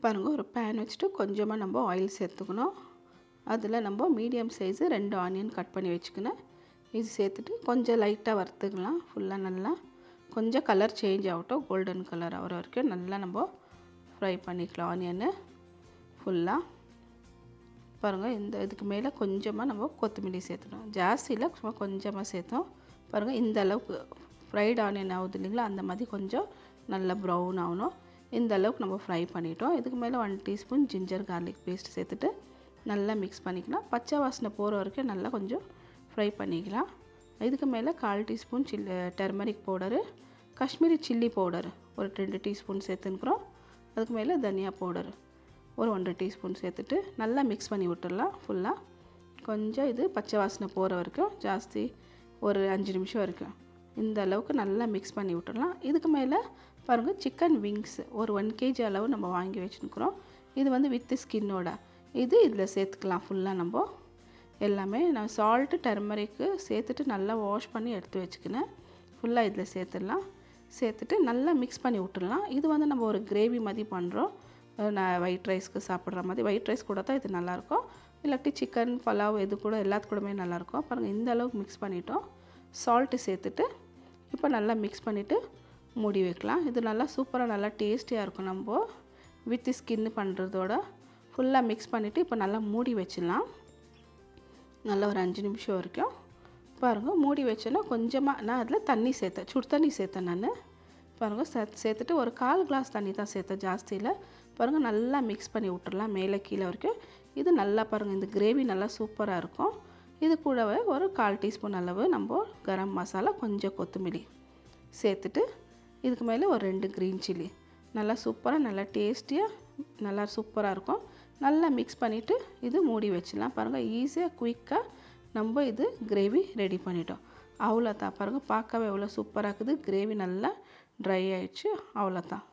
பாருங்க ஒரு பேன் வச்சுட்டு கொஞ்சமாக நம்ம ஆயில் சேர்த்துக்கணும். அதில் நம்ம மீடியம் சைஸு 2 ஆனியன் கட் பண்ணி வச்சுக்கணும். இது சேர்த்துட்டு கொஞ்சம் லைட்டாக வறுத்துக்கலாம். ஃபுல்லாக நல்லா கொஞ்சம் கலர் சேஞ்ச் ஆகட்டும், கோல்டன் கலர் ஆகிற வரைக்கும் நல்லா நம்ம ஃப்ரை பண்ணிக்கலாம் ஆனியனு ஃபுல்லாக. பாருங்கள் இதுக்கு மேலே கொஞ்சமாக நம்ம கொத்தமல்லி சேர்த்துக்கணும். ஜாஸ்தியில் சும்மா கொஞ்சமாக சேர்த்தோம். பாருங்கள் இந்த அளவுக்கு ஃப்ரைட் ஆனியன் ஆகுது இல்லைங்களா, அந்த மாதிரி கொஞ்சம் நல்லா ப்ரௌன் ஆகணும். இந்த அளவுக்கு நம்ம ஃப்ரை பண்ணிட்டோம். இதுக்கு மேலே 1 டீஸ்பூன் ஜிஞ்சர் கார்லிக் பேஸ்ட் சேர்த்துட்டு நல்லா மிக்ஸ் பண்ணிக்கலாம். பச்சை வாசனை போகிற வரைக்கும் நல்லா கொஞ்சம் ஃப்ரை பண்ணிக்கலாம். இதுக்கு மேலே 1/4 teaspoon turmeric powder, Kashmiri chilli powder ஒரு 2 டீஸ்பூன் சேர்த்துக்கிறோம். அதுக்கு மேலே தனியா பவுடர் ஒரு 1 டீஸ்பூன் சேர்த்துட்டு நல்லா மிக்ஸ் பண்ணி விட்டுடலாம். ஃபுல்லாக கொஞ்சம் இது பச்சை வாசனை போகிற வரைக்கும், ஜாஸ்தி ஒரு 5 நிமிஷம் வரைக்கும் இந்த அளவுக்கு நல்லா மிக்ஸ் பண்ணி விட்டுடலாம். இதுக்கு மேலே பாருங்கள் சிக்கன் விங்ஸ் ஒரு 1 kg அளவு நம்ம வாங்கி வச்சுருக்குறோம். இது வந்து வித் ஸ்கின்னோட இது இதில் சேர்த்துக்கலாம். ஃபுல்லாக நம்ம எல்லாமே நான் சால்ட்டு டர்மரிக்கு சேர்த்துட்டு நல்லா வாஷ் பண்ணி எடுத்து வச்சுக்கினேன். ஃபுல்லாக இதில் சேர்த்துடலாம். சேர்த்துட்டு நல்லா மிக்ஸ் பண்ணி விட்டுடலாம். இது வந்து நம்ம ஒரு கிரேவி மாதிரி பண்ணுறோம். நான் ஒயிட் ரைஸ்க்கு சாப்பிட்ற மாதிரி, ஒயிட் ரைஸ் கூட தான் இது நல்லாயிருக்கும். இல்லாட்டி சிக்கன் பலாவ் எது கூட எல்லாத்து கூடமே நல்லாயிருக்கும். பாருங்கள் இந்த அளவுக்கு மிக்ஸ் பண்ணிட்டோம். சால்ட்டு சேர்த்துட்டு இப்போ நல்லா மிக்ஸ் பண்ணிவிட்டு மூடி வைக்கலாம். இது நல்லா சூப்பராக நல்லா டேஸ்டியாக இருக்கும். நம்ம வித் ஸ்கின்னு பண்ணுறதோட ஃபுல்லாக மிக்ஸ் பண்ணிவிட்டு இப்போ நல்லா மூடி வச்சிடலாம். நல்லா ஒரு 5 நிமிஷம் வரைக்கும் பாருங்கள் மூடி வச்சோன்னா கொஞ்சமாக நான் அதில் தண்ணி சேர்த்தேன், சுடு தண்ணி சேர்த்தேன் நான். பாருங்கள் சேர்த்துட்டு ஒரு 1/4 கிளாஸ் தண்ணி தான் சேர்த்தேன், ஜாஸ்தியில். பாருங்கள் நல்லா மிக்ஸ் பண்ணி விட்டுறலாம் மேலே கீழே வரைக்கும். இது நல்லா பாருங்கள் இந்த கிரேவி நல்லா சூப்பராக இருக்கும். இது கூடவே ஒரு 1/4 டீஸ்பூன் அளவு நம்ம கரம் மசாலா, கொஞ்சம் கொத்தமல்லி சேர்த்துட்டு இதுக்கு மேலே ஒரு 2 க்ரீன் சில்லி நல்லா சூப்பராக நல்லா டேஸ்டியாக நல்லா சூப்பராக இருக்கும். நல்லா மிக்ஸ் பண்ணிவிட்டு இது மூடி வச்சிடலாம். பாருங்கள் ஈஸியாக குயிக்காக நம்ம இது கிரேவி ரெடி பண்ணிட்டோம். அவ்வளோதான். பாருங்கள் பார்க்கவே எவ்வளோ சூப்பராக இருக்குது. கிரேவி நல்லா ட்ரை ஆகிடுச்சு. அவ்வளோதான்.